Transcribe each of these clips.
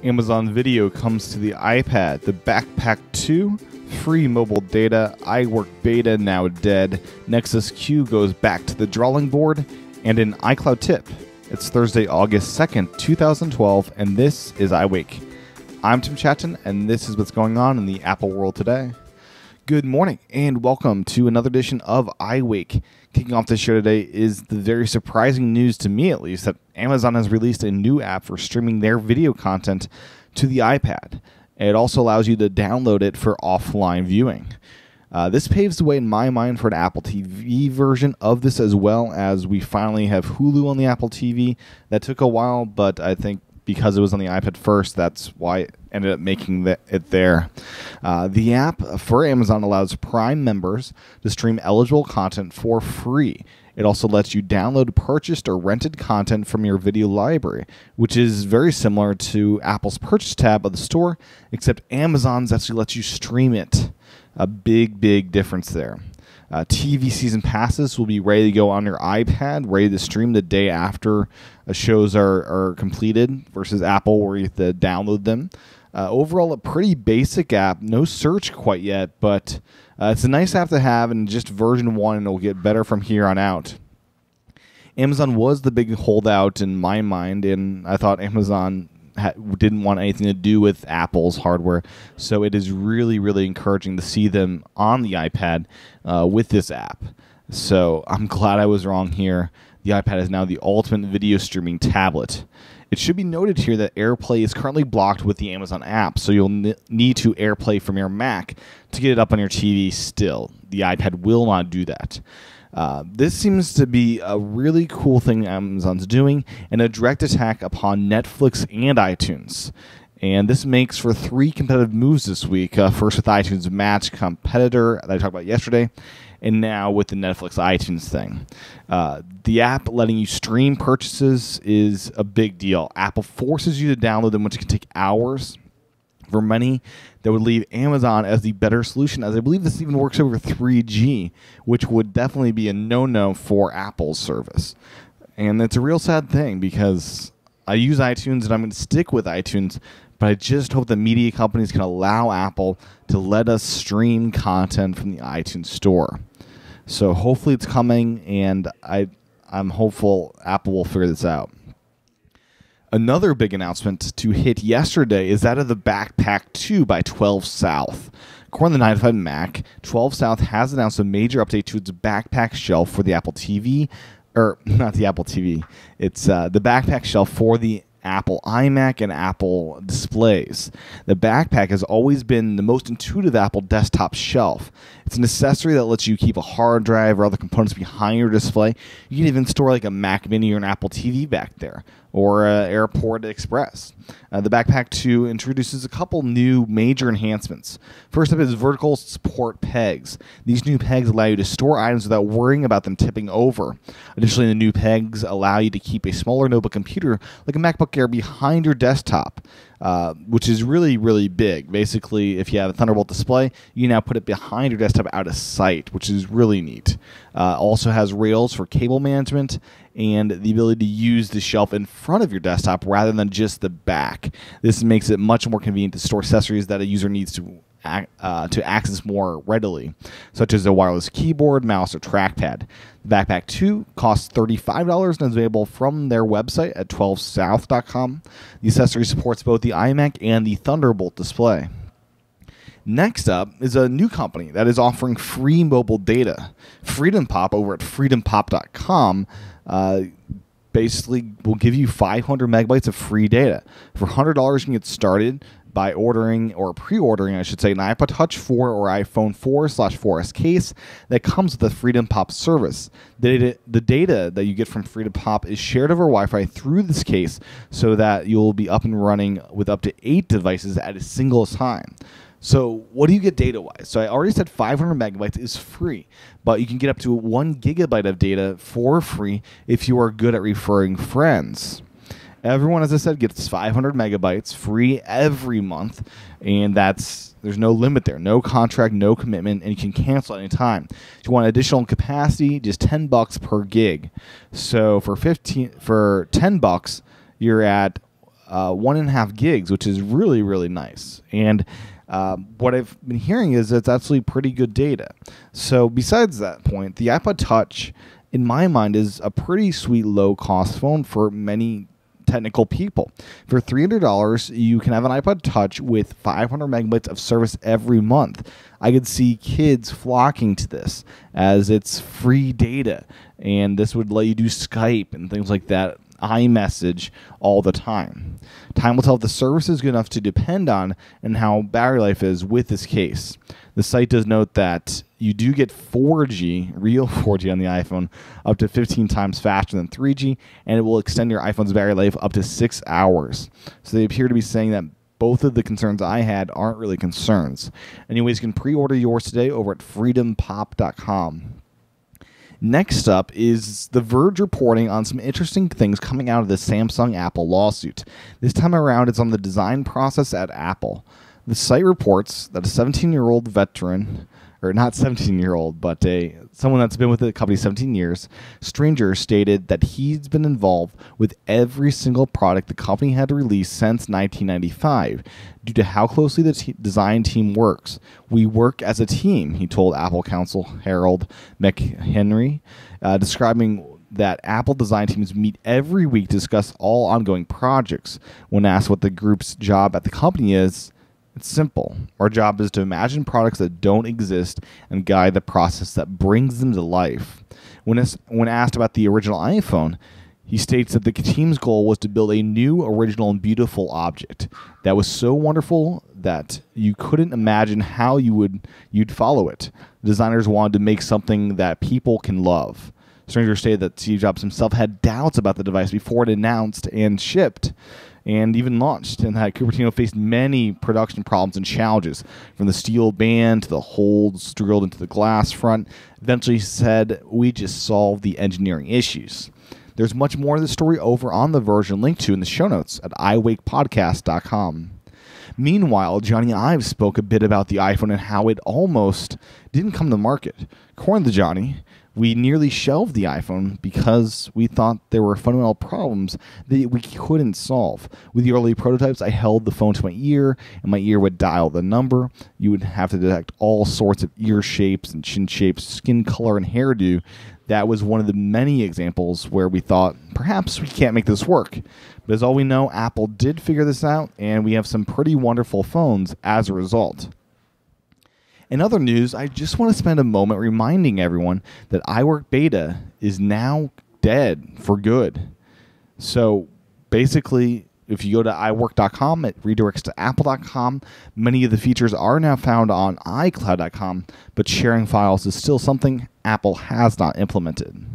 Amazon Video comes to the iPad. The Backpack 2, free mobile data, iWork beta now dead, Nexus Q goes back to the drawing board, and an iCloud tip. It's Thursday, August 2nd, 2012, and this is iWake. I'm Tim Chaten, and this is what's going on in the Apple world today. Good morning, and welcome to another edition of iWake. Kicking off the show today is the very surprising news, to me at least, that Amazon has released a new app for streaming their video content to the iPad. It also allows you to download it for offline viewing. This paves the way, in my mind, for an Apple TV version of this, as well as we finally have Hulu on the Apple TV. That took a while, but I think because it was on the iPad first, that's why it ended up making it there. The app for Amazon allows Prime members to stream eligible content for free. It also lets you download purchased or rented content from your video library, which is very similar to Apple's Purchase tab of the store, except Amazon's actually lets you stream it. A big difference there. TV season passes will be ready to go on your iPad, ready to stream the day after shows are completed, versus Apple where you have to download them. Overall, a pretty basic app. No search quite yet, but it's a nice app to have, and just version 1, and it'll get better from here on out. Amazon was the big holdout in my mind, and I thought Amazon didn't want anything to do with Apple's hardware, so it is really encouraging to see them on the iPad with this app. So I'm glad I was wrong here. The iPad is now the ultimate video streaming tablet. It should be noted here that AirPlay is currently blocked with the Amazon app, so you'll need to AirPlay from your Mac to get it up on your TV still. The iPad will not do that. This seems to be a really cool thing Amazon's doing, and a direct attack upon Netflix and iTunes. And this makes for 3 competitive moves this week. First with iTunes Match competitor that I talked about yesterday, and now with the Netflix iTunes thing. The app letting you stream purchases is a big deal. Apple forces you to download them, which can take hours. For many, that would leave Amazon as the better solution, as I believe this even works over 3G, which would definitely be a no-no for Apple's service. And it's a real sad thing, because I use iTunes and I'm going to stick with iTunes, but I just hope that media companies can allow Apple to let us stream content from the iTunes store. So hopefully it's coming, and I'm hopeful Apple will figure this out. Another big announcement to hit yesterday is that of the Backpack 2 by 12 South. According to the 9 to 5 Mac, 12 South has announced a major update to its backpack shelf for the Apple TV, or not the Apple TV, it's the backpack shelf for the Apple iMac and Apple displays. The backpack has always been the most intuitive Apple desktop shelf. It's an accessory that lets you keep a hard drive or other components behind your display. You can even store like a Mac Mini or an Apple TV back there, or Airport Express. The Backpack 2 introduces a couple new major enhancements. First up is vertical support pegs. These new pegs allow you to store items without worrying about them tipping over. Additionally, the new pegs allow you to keep a smaller notebook computer like a MacBook Air behind your desktop, which is really big. Basically, if you have a Thunderbolt display, you now put it behind your desktop out of sight, which is really neat. Also has rails for cable management and the ability to use the shelf in front of your desktop rather than just the back. This makes it much more convenient to store accessories that a user needs to access more readily, such as a wireless keyboard, mouse, or trackpad. The Backpack 2 costs $35 and is available from their website at 12south.com. The accessory supports both the iMac and the Thunderbolt display. Next up is a new company that is offering free mobile data. Freedom Pop over at freedompop.com basically will give you 500 megabytes of free data. For $100, you can get started by ordering, or pre-ordering, I should say, an iPod Touch 4 or iPhone 4/4S case that comes with the Freedom Pop service. The data that you get from Freedom Pop is shared over Wi-Fi through this case, so that you'll be up and running with up to 8 devices at a single time. So what do you get data-wise? So I already said 500 megabytes is free, but you can get up to 1 gigabyte of data for free if you are good at referring friends. Everyone, as I said, gets 500 megabytes free every month, and there's no limit there, no contract, no commitment, and you can cancel at any time. If you want additional capacity, just $10 per gig. So for $10, you're at 1.5 gigs, which is really, really nice. And what I've been hearing is it's actually pretty good data. So besides that point, the iPod Touch, in my mind, is a pretty sweet low-cost phone for many technical people. For $300, you can have an iPod Touch with 500 megabytes of service every month. I could see kids flocking to this as it's free data, and this would let you do Skype and things like that, iMessage all the time. Time will tell if the service is good enough to depend on and how battery life is with this case. The site does note that you do get 4G, real 4G on the iPhone, up to 15 times faster than 3G, and it will extend your iPhone's battery life up to 6 hours. So they appear to be saying that both of the concerns I had aren't really concerns. Anyways, you can pre-order yours today over at freedompop.com. Next up is The Verge reporting on some interesting things coming out of the Samsung-Apple lawsuit. This time around, it's on the design process at Apple. The site reports that a 17-year-old veteran, or not 17-year-old, but someone that's been with the company 17 years, Stranger, stated that he's been involved with every single product the company had to release since 1995 due to how closely the design team works. We work as a team, he told Apple counsel Harold McHenry, describing that Apple design teams meet every week to discuss all ongoing projects. When asked what the group's job at the company is, it's simple. Our job is to imagine products that don't exist and guide the process that brings them to life. When asked about the original iPhone, he states that the team's goal was to build a new, original, and beautiful object that was so wonderful that you couldn't imagine how you'd follow it. The designers wanted to make something that people can love. Stranger stated that Steve Jobs himself had doubts about the device before it announced and shipped and even launched, and that Cupertino faced many production problems and challenges, from the steel band to the holes drilled into the glass front. Eventually he said, "We just solved the engineering issues." There's much more of the story over on The Verge and linked to in the show notes at iWakePodcast.com. Meanwhile, Johnny Ive spoke a bit about the iPhone and how it almost didn't come to market. According to Johnny, we nearly shelved the iPhone because we thought there were fundamental problems that we couldn't solve. With the early prototypes, I held the phone to my ear, and my ear would dial the number. You would have to detect all sorts of ear shapes and chin shapes, skin color, and hairdo. That was one of the many examples where we thought, perhaps we can't make this work. But as all we know, Apple did figure this out, and we have some pretty wonderful phones as a result. In other news, I just want to spend a moment reminding everyone that iWork Beta is now dead for good. So basically, if you go to iWork.com, it redirects to Apple.com. Many of the features are now found on iCloud.com, but sharing files is still something Apple has not implemented.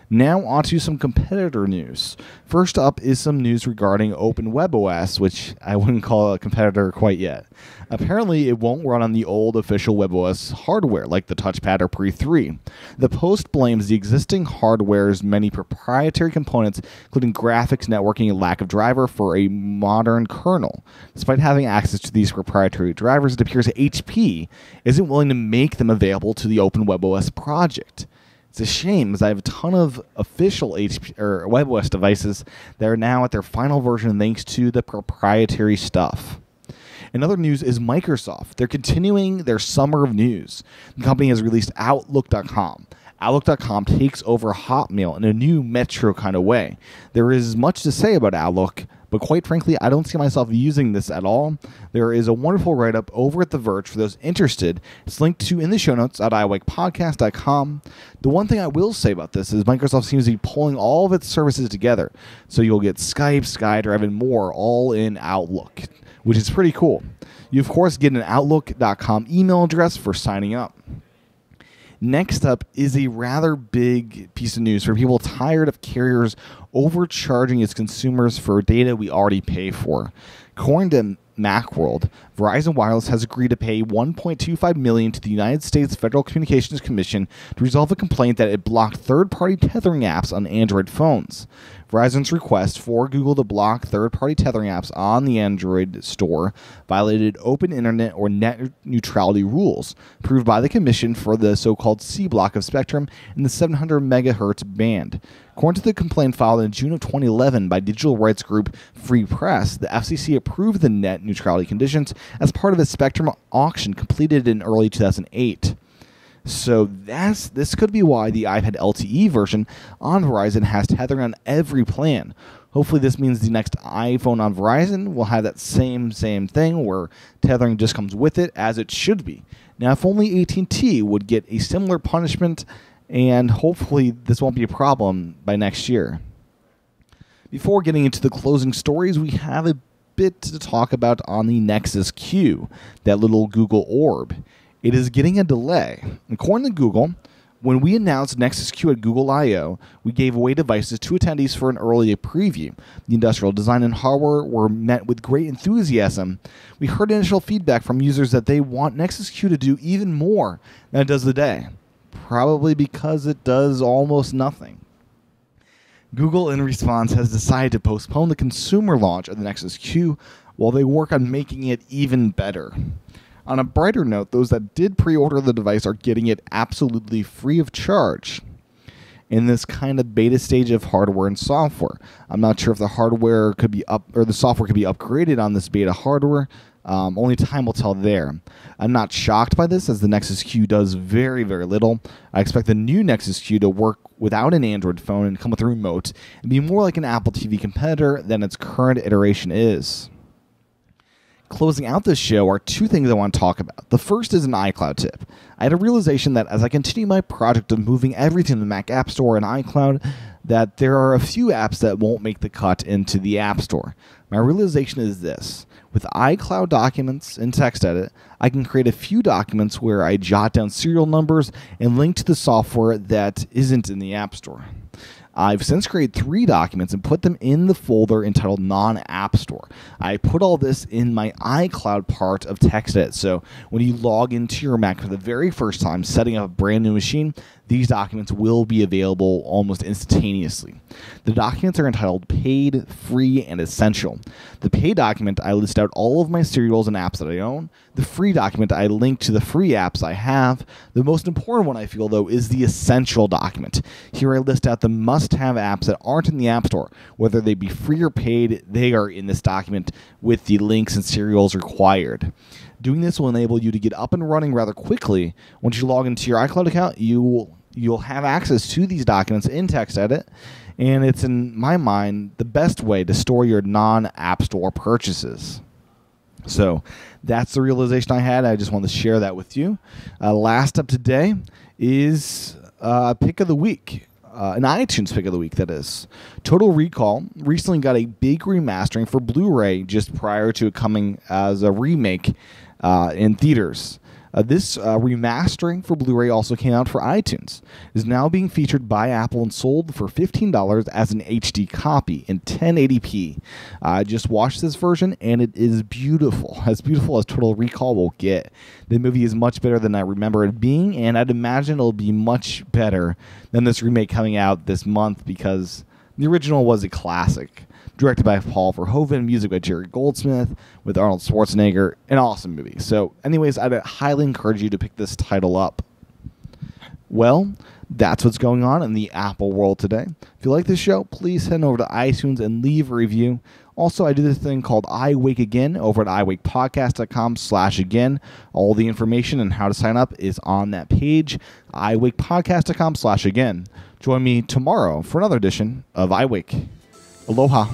Now on to some competitor news. First up is some news regarding OpenWebOS, which I wouldn't call a competitor quite yet. Apparently, it won't run on the old official WebOS hardware, like the Touchpad or Pre 3. The post blames the existing hardware's many proprietary components, including graphics, networking, and lack of driver for a modern kernel. Despite having access to these proprietary drivers, it appears that HP isn't willing to make them available to the OpenWebOS project. It's a shame, as I have a ton of official WebOS devices that are now at their final version thanks to the proprietary stuff. In other news is Microsoft. They're continuing their summer of news. The company has released Outlook.com. Outlook.com takes over Hotmail in a new Metro kind of way. There is much to say about Outlook, but quite frankly, I don't see myself using this at all. There is a wonderful write-up over at The Verge for those interested. It's linked to in the show notes at iWakePodcast.com. The one thing I will say about this is Microsoft seems to be pulling all of its services together. So you'll get Skype, SkyDrive, and more all in Outlook, which is pretty cool. You, of course, get an Outlook.com email address for signing up. Next up is a rather big piece of news for people tired of carriers overcharging its consumers for data we already pay for. According to Macworld, Verizon Wireless has agreed to pay $1.25 million to the United States Federal Communications Commission to resolve a complaint that it blocked third-party tethering apps on Android phones. Verizon's request for Google to block third-party tethering apps on the Android store violated open internet or net neutrality rules approved by the Commission for the so-called C block of spectrum in the 700 megahertz band. According to the complaint filed in June of 2011 by digital rights group Free Press, the FCC approved the net neutrality conditions as part of a spectrum auction completed in early 2008. So this could be why the iPad LTE version on Verizon has tethering on every plan. Hopefully this means the next iPhone on Verizon will have that same thing where tethering just comes with it, as it should be. Now, if only AT&T would get a similar punishment, and hopefully this won't be a problem by next year. Before getting into the closing stories, we have a bit to talk about on the Nexus Q, that little Google orb. It is getting a delay. According to Google, when we announced Nexus Q at Google I/O, we gave away devices to attendees for an early preview. The industrial design and hardware were met with great enthusiasm. We heard initial feedback from users that they want Nexus Q to do even more than it does today, probably because it does almost nothing. Google, in response, has decided to postpone the consumer launch of the Nexus Q while they work on making it even better. On a brighter note, those that did pre-order the device are getting it absolutely free of charge in this kind of beta stage of hardware and software. I'm not sure if the hardware could be the software could be upgraded on this beta hardware. Only time will tell there. I'm not shocked by this, as the Nexus Q does very little. I expect the new Nexus Q to work without an Android phone and come with a remote and be more like an Apple TV competitor than its current iteration is. Closing out this show are two things I want to talk about. The first is an iCloud tip. I had a realization that as I continue my project of moving everything to the Mac App Store and iCloud, that there are a few apps that won't make the cut into the App Store. My realization is this. With iCloud documents in TextEdit, I can create a few documents where I jot down serial numbers and link to the software that isn't in the App Store. I've since created 3 documents and put them in the folder entitled Non-App Store. I put all this in my iCloud part of TextEdit, so when you log into your Mac for the very first time setting up a brand new machine, these documents will be available almost instantaneously. The documents are entitled Paid, Free, and Essential. The Paid document, I list out all of my serials and apps that I own. The Free document, I link to the free apps I have. The most important one, I feel, though, is the Essential document. Here I list out the must-have apps that aren't in the App Store. Whether they be free or paid, they are in this document with the links and serials required. Doing this will enable you to get up and running rather quickly. Once you log into your iCloud account, you'll have access to these documents in TextEdit, and it's, in my mind, the best way to store your non-App Store purchases. So that's the realization I had. I just wanted to share that with you. Last up today is Pick of the Week. An iTunes Pick of the Week, that is. Total Recall recently got a big remastering for Blu-ray just prior to it coming as a remake in theaters. This remastering for Blu-ray also came out for iTunes. It is now being featured by Apple and sold for $15 as an HD copy in 1080p. I just watched this version, and it is beautiful as Total Recall will get. The movie is much better than I remember it being, and I'd imagine it'll be much better than this remake coming out this month, because the original was a classic. Directed by Paul Verhoeven, music by Jerry Goldsmith, with Arnold Schwarzenegger. An awesome movie. So anyways, I'd highly encourage you to pick this title up. Well, that's what's going on in the Apple world today. If you like this show, please head over to iTunes and leave a review. Also, I do this thing called iWake Again over at iWakePodcast.com/again. All the information and how to sign up is on that page, iWakePodcast.com/again. Join me tomorrow for another edition of iWake. Aloha.